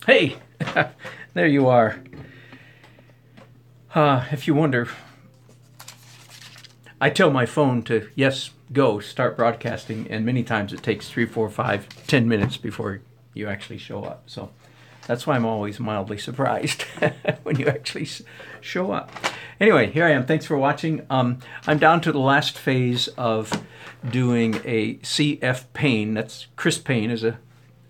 Hey, there you are. If you wonder, I tell my phone to, yes, go, start broadcasting, and many times it takes 3, 4, 5, 10 minutes before you actually show up. So that's why I'm always mildly surprised when you actually show up. Anyway, here I am. Thanks for watching. I'm down to the last phase of doing a CF Payne. That's Chris Payne, is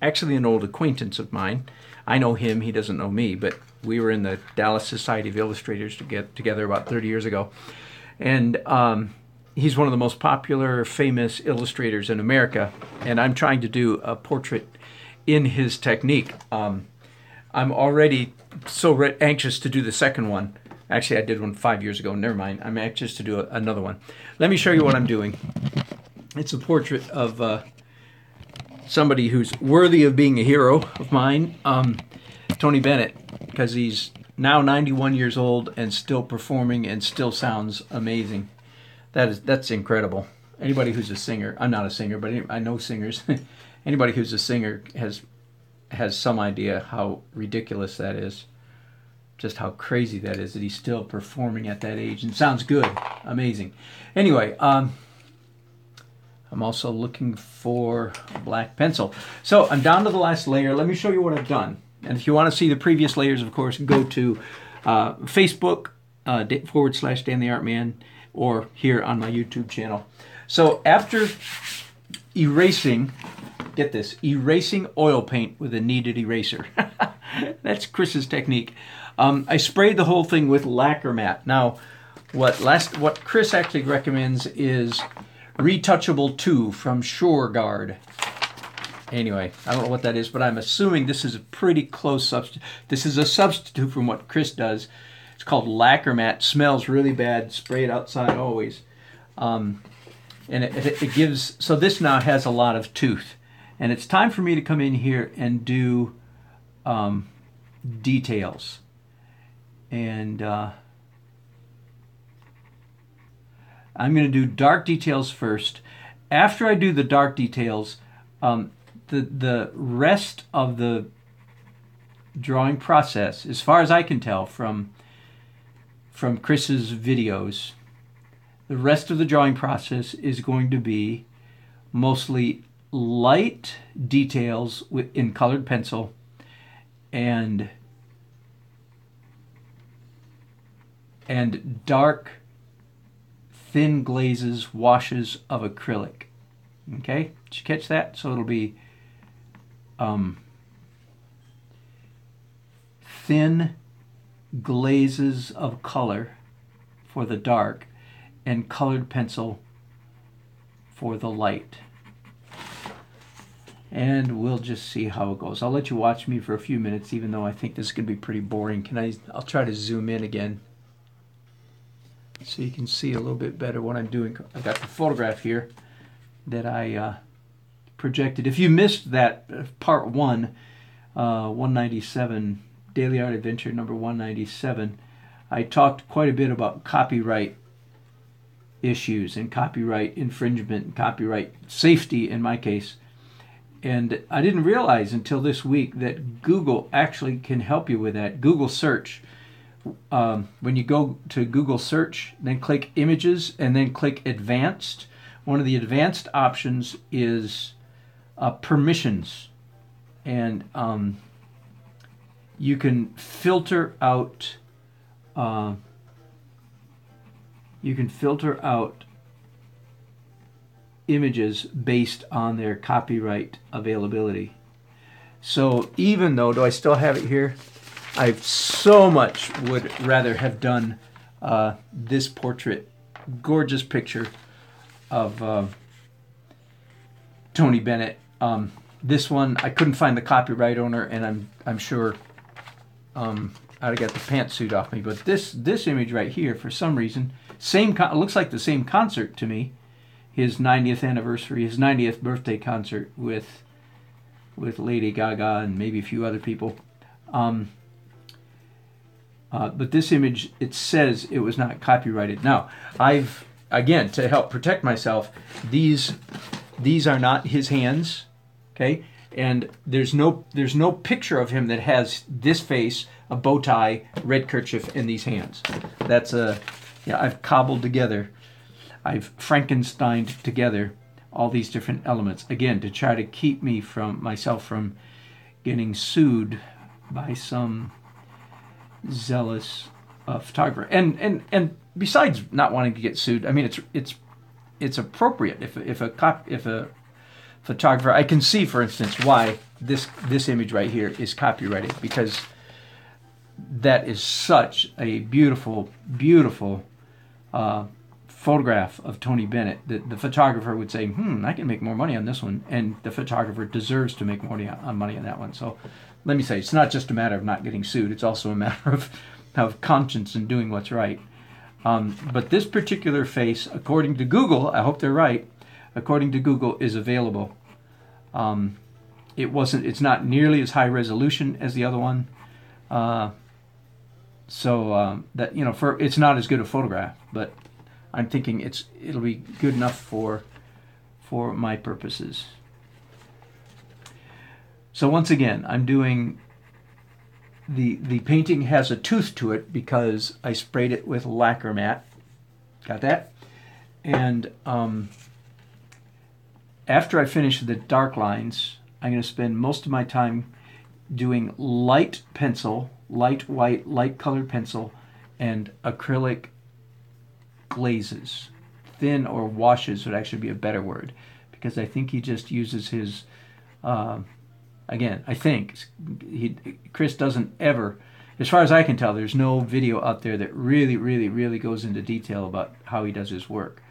actually an old acquaintance of mine. I know him, he doesn't know me, but we were in the Dallas Society of Illustrators to get together about 30 years ago. And he's one of the most popular, famous illustrators in America. And I'm trying to do a portrait in his technique. I'm already so anxious to do the second one. Actually, I did one 5 years ago. Never mind. I'm anxious to do another one. Let me show you what I'm doing. It's a portrait of somebody who's worthy of being a hero of mine, Tony Bennett, because he's now 91 years old and still performing and still sounds amazing. That's incredible. Anybody who's a singer, I'm not a singer, but I know singers. Anybody who's a singer has some idea how ridiculous that is. Just how crazy that is that he's still performing at that age and sounds good. Amazing. Anyway, I'm also looking for a black pencil. So I'm down to the last layer. Let me show you what I've done. And if you want to see the previous layers, of course, go to Facebook /Dan the Art Man, or here on my YouTube channel. So after erasing, get this, erasing oil paint with a kneaded eraser. That's Chris's technique. I sprayed the whole thing with lacquer matte. Now, what Chris actually recommends is Retouchable 2 from SureGuard. Anyway, I don't know what that is, but I'm assuming this is a pretty close substitute. This is a substitute from what Chris does. It's called lacquer matte. Smells really bad. Spray it outside always. And it gives, so this now has a lot of tooth. And it's time for me to come in here and do details. And I'm going to do dark details first. After I do the dark details, the rest of the drawing process, as far as I can tell from Chris's videos, the rest of the drawing process is going to be mostly light details in colored pencil and dark thin glazes, washes of acrylic. Okay, did you catch that? So it'll be thin glazes of color for the dark and colored pencil for the light. And we'll just see how it goes. I'll let you watch me for a few minutes, even though I think this is going to be pretty boring. I'll try to zoom in again so you can see a little bit better what I'm doing. I've got the photograph here that I projected. If you missed that part 1, 197, Daily Art Adventure number 197, I talked quite a bit about copyright issues and copyright infringement and copyright safety in my case. And I didn't realize until this week that Google actually can help you with that. Google search. When you go to Google search, then click images and then click advanced. One of the advanced options is permissions. And you can filter out images based on their copyright availability. So even though, do I still have it here? I so much would rather have done this portrait, gorgeous picture of Tony Bennett. This one, I couldn't find the copyright owner, and I'm sure I'd have got the pantsuit off me. But this image right here, for some reason, it looks like the same concert to me. His 90th anniversary, his 90th birthday concert with Lady Gaga and maybe a few other people. But this image, it says it was not copyrighted. Now, again, to help protect myself, these are not his hands, okay? And there's no picture of him that has this face, a bow tie, red kerchief, and these hands. That's I've cobbled together, I've Frankensteined together all these different elements, again, to try to keep myself from getting sued by some zealous photographer. And besides not wanting to get sued, I mean, it's appropriate if a photographer, I can see, for instance, why this image right here is copyrighted, because that is such a beautiful photograph of Tony Bennett that the photographer would say, I can make more money on this one, and the photographer deserves to make money on that one. So let me say, it's not just a matter of not getting sued, it's also a matter of conscience and doing what's right. But this particular face, according to Google, I hope they're right, according to Google, is available. It's not nearly as high resolution as the other one. So that, it's not as good a photograph, but I'm thinking it'll be good enough for my purposes. So once again, I'm doing the painting has a tooth to it because I sprayed it with lacquer mat. Got that? And after I finish the dark lines, I'm going to spend most of my time doing light pencil, light white, light colored pencil, and acrylic glazes. Thin or washes would actually be a better word, because I think he just uses his, again, I think, Chris doesn't ever, as far as I can tell, there's no video out there that really goes into detail about how he does his work.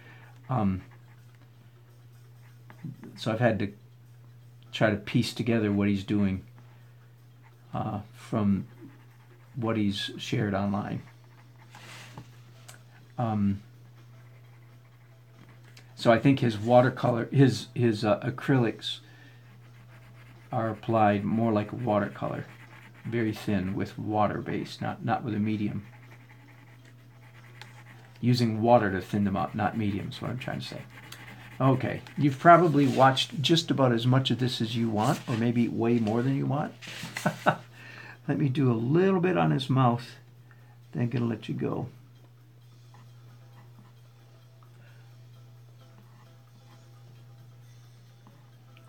So I've had to try to piece together what he's doing from what he's shared online. So I think his watercolor, his acrylics are applied more like watercolor, very thin with water base, not with a medium. Using water to thin them up, not medium, is what I'm trying to say. Okay, you've probably watched just about as much of this as you want, or maybe way more than you want. Let me do a little bit on his mouth, then I'm going to let you go.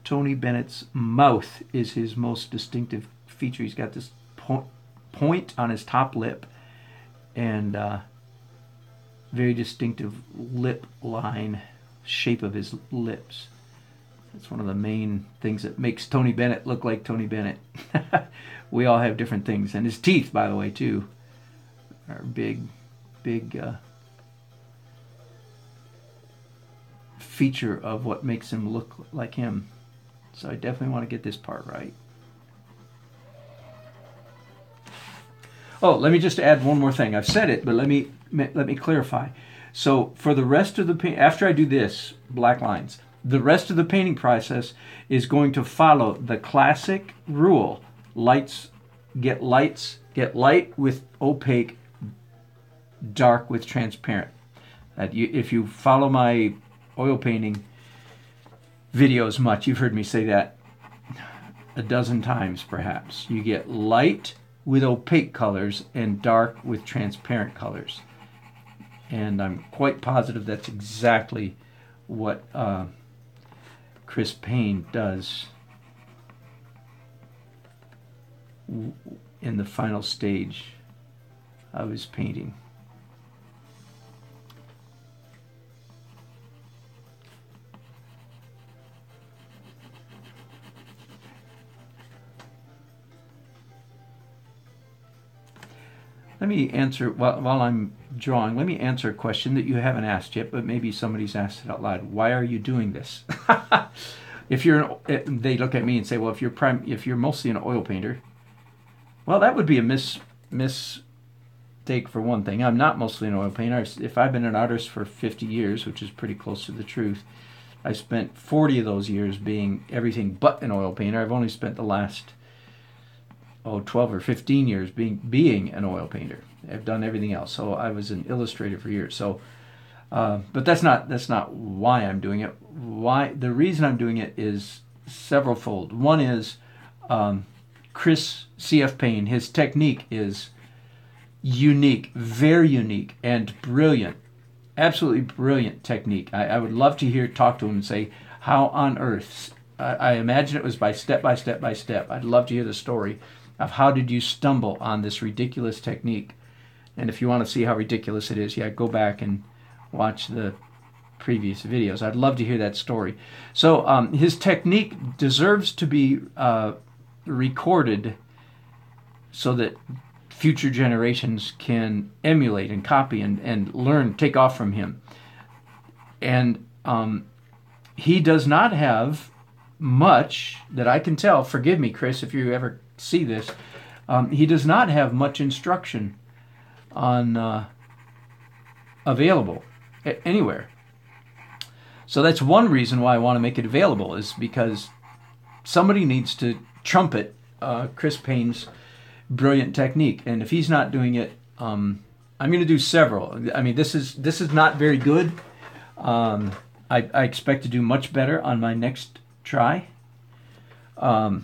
Tony Bennett's mouth is his most distinctive feature. He's got this point on his top lip and very distinctive lip line shape of his lips. That's one of the main things that makes Tony Bennett look like Tony Bennett. We all have different things. And his teeth, by the way, too, are big feature of what makes him look like him. So I definitely want to get this part right. Oh, let me just add one more thing. I've said it, but let me clarify. So for the rest of the paint, after I do this, black lines, the rest of the painting process is going to follow the classic rule. Get light with opaque, dark with transparent. If you follow my oil painting videos much, you've heard me say that a dozen times perhaps. You get light with opaque colors and dark with transparent colors. And I'm quite positive that's exactly what Chris Payne does in the final stage of his painting. Let me answer, while I'm drawing, let me answer a question that you haven't asked yet, but maybe somebody's asked it out loud. Why are you doing this? They look at me and say, well, if you're mostly an oil painter, well, that would be a mistake for one thing. I'm not mostly an oil painter. If I've been an artist for 50 years, which is pretty close to the truth, I spent 40 of those years being everything but an oil painter. I've only spent the last 12 or 15 years being an oil painter. I've done everything else. So I was an illustrator for years. So, but that's not why I'm doing it. The reason I'm doing it is several fold. One is Chris C.F. Payne. His technique is unique, very unique, and brilliant. Absolutely brilliant technique. I would love to talk to him and say, how on earth? I imagine it was by step by step by step. I'd love to hear the story of how did you stumble on this ridiculous technique. And if you want to see how ridiculous it is, yeah, go back and watch the previous videos. I'd love to hear that story. So his technique deserves to be recorded so that future generations can emulate and copy and learn, take off from him. And he does not have much that I can tell. Forgive me, Chris, if you ever see this. He does not have much instruction on available anywhere. So that's one reason why I want to make it available, is because somebody needs to trumpet Chris Payne's brilliant technique, and if he's not doing it, I'm going to do several. I mean, this is not very good. I expect to do much better on my next try. But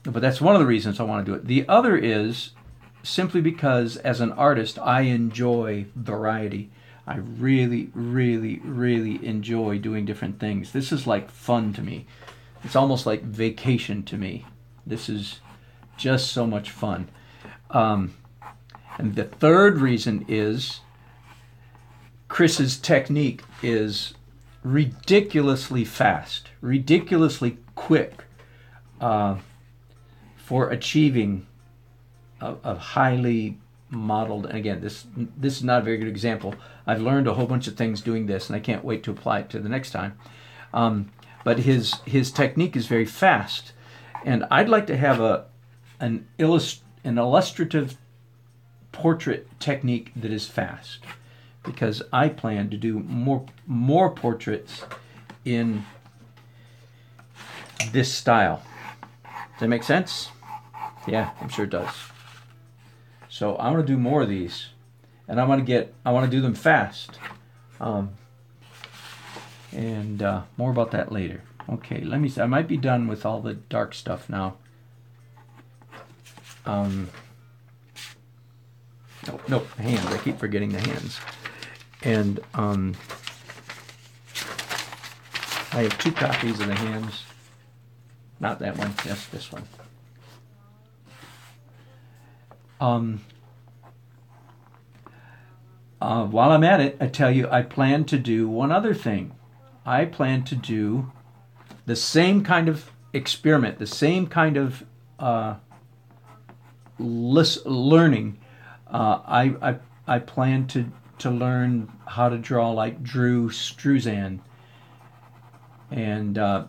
that's one of the reasons I want to do it. The other is simply because as an artist, I enjoy variety. I really, really, really enjoy doing different things. This is like fun to me. It's almost like vacation to me. This is just so much fun. And the third reason is Chris's technique is ridiculously fast, ridiculously quick for achieving a highly modeled, and again, this is not a very good example. I've learned a whole bunch of things doing this, and I can't wait to apply it to the next time. But his technique is very fast, and I'd like to have an illustrative portrait technique that is fast, because I plan to do more portraits in this style. Does that make sense? Yeah, I'm sure it does. So I want to do more of these, and I want to do them fast, and more about that later. Okay, let me see. I might be done with all the dark stuff now. Nope, hands. I keep forgetting the hands. And I have 2 copies of the hands. Not that one. Yes, this one. While I'm at it, I tell you, I plan to do one other thing. I plan to do the same kind of experiment, the same kind of learning. I plan to learn how to draw like Drew Struzan. And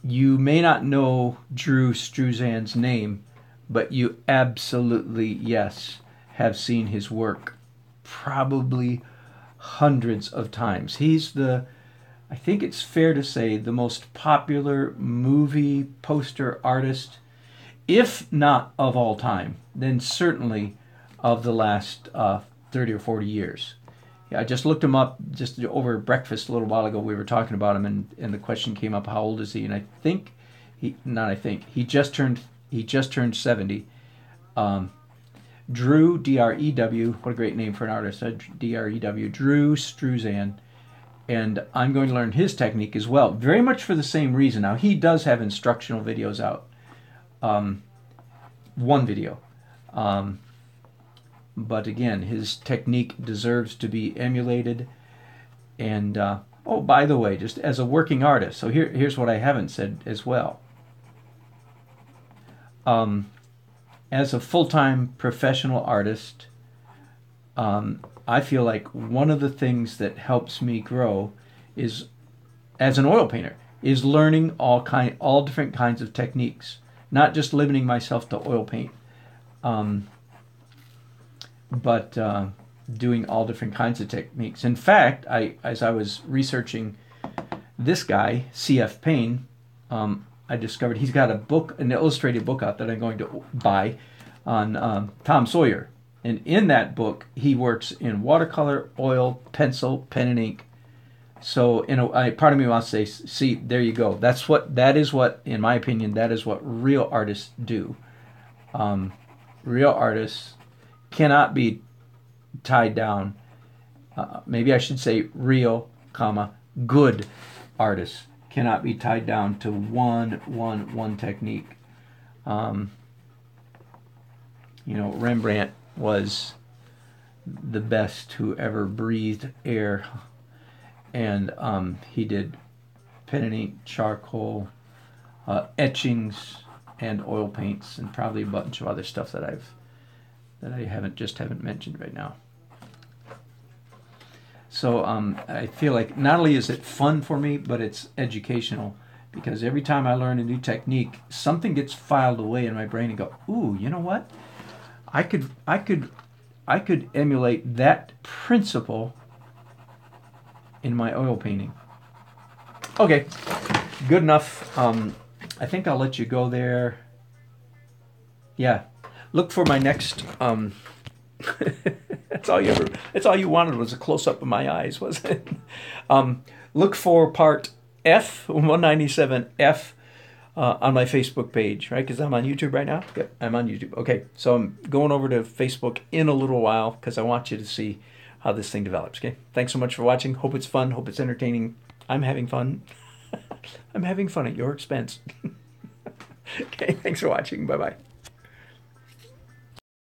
you may not know Drew Struzan's name, but you absolutely, yes, have seen his work probably hundreds of times. He's I think it's fair to say, the most popular movie poster artist, if not of all time, then certainly of the last 30 or 40 years. Yeah, I just looked him up just over breakfast a little while ago. We were talking about him, and the question came up, how old is he? And I think he just turned 70. Drew, D-R-E-W, what a great name for an artist, D-R-E-W, Drew Struzan. And I'm going to learn his technique as well, very much for the same reason. Now, he does have instructional videos out, one video. But again, his technique deserves to be emulated. And, oh, by the way, just as a working artist, so here's what I haven't said as well. As a full-time professional artist, I feel like one of the things that helps me grow is, as an oil painter, is learning all different kinds of techniques, not just limiting myself to oil paint, but doing all different kinds of techniques. In fact, as I was researching this guy, C.F. Payne, I discovered he's got an illustrated book out that I'm going to buy on Tom Sawyer. And in that book, he works in watercolor, oil, pencil, pen and ink, So, part of me wants to say, see, there you go. That is what, in my opinion, that is what real artists do. Real artists cannot be tied down. Maybe I should say real, good artists cannot be tied down to one technique. Rembrandt was the best who ever breathed air, and he did pen and ink, charcoal, etchings, and oil paints, and probably a bunch of other stuff that I haven't mentioned right now. So I feel like not only is it fun for me, but it's educational, because every time I learn a new technique, something gets filed away in my brain and go, ooh, you know what? I could emulate that principle in my oil painting. Okay, good enough. I think I'll let you go there. Yeah, look for my next. That's all you wanted was a close up of my eyes, wasn't it? Look for part F 197F on my Facebook page, right? Because I'm on YouTube right now. Yep, I'm on YouTube. Okay, so I'm going over to Facebook in a little while because I want you to see how this thing develops. Okay, thanks so much for watching. Hope it's fun. Hope it's entertaining. I'm having fun. I'm having fun at your expense. Okay, thanks for watching. Bye bye.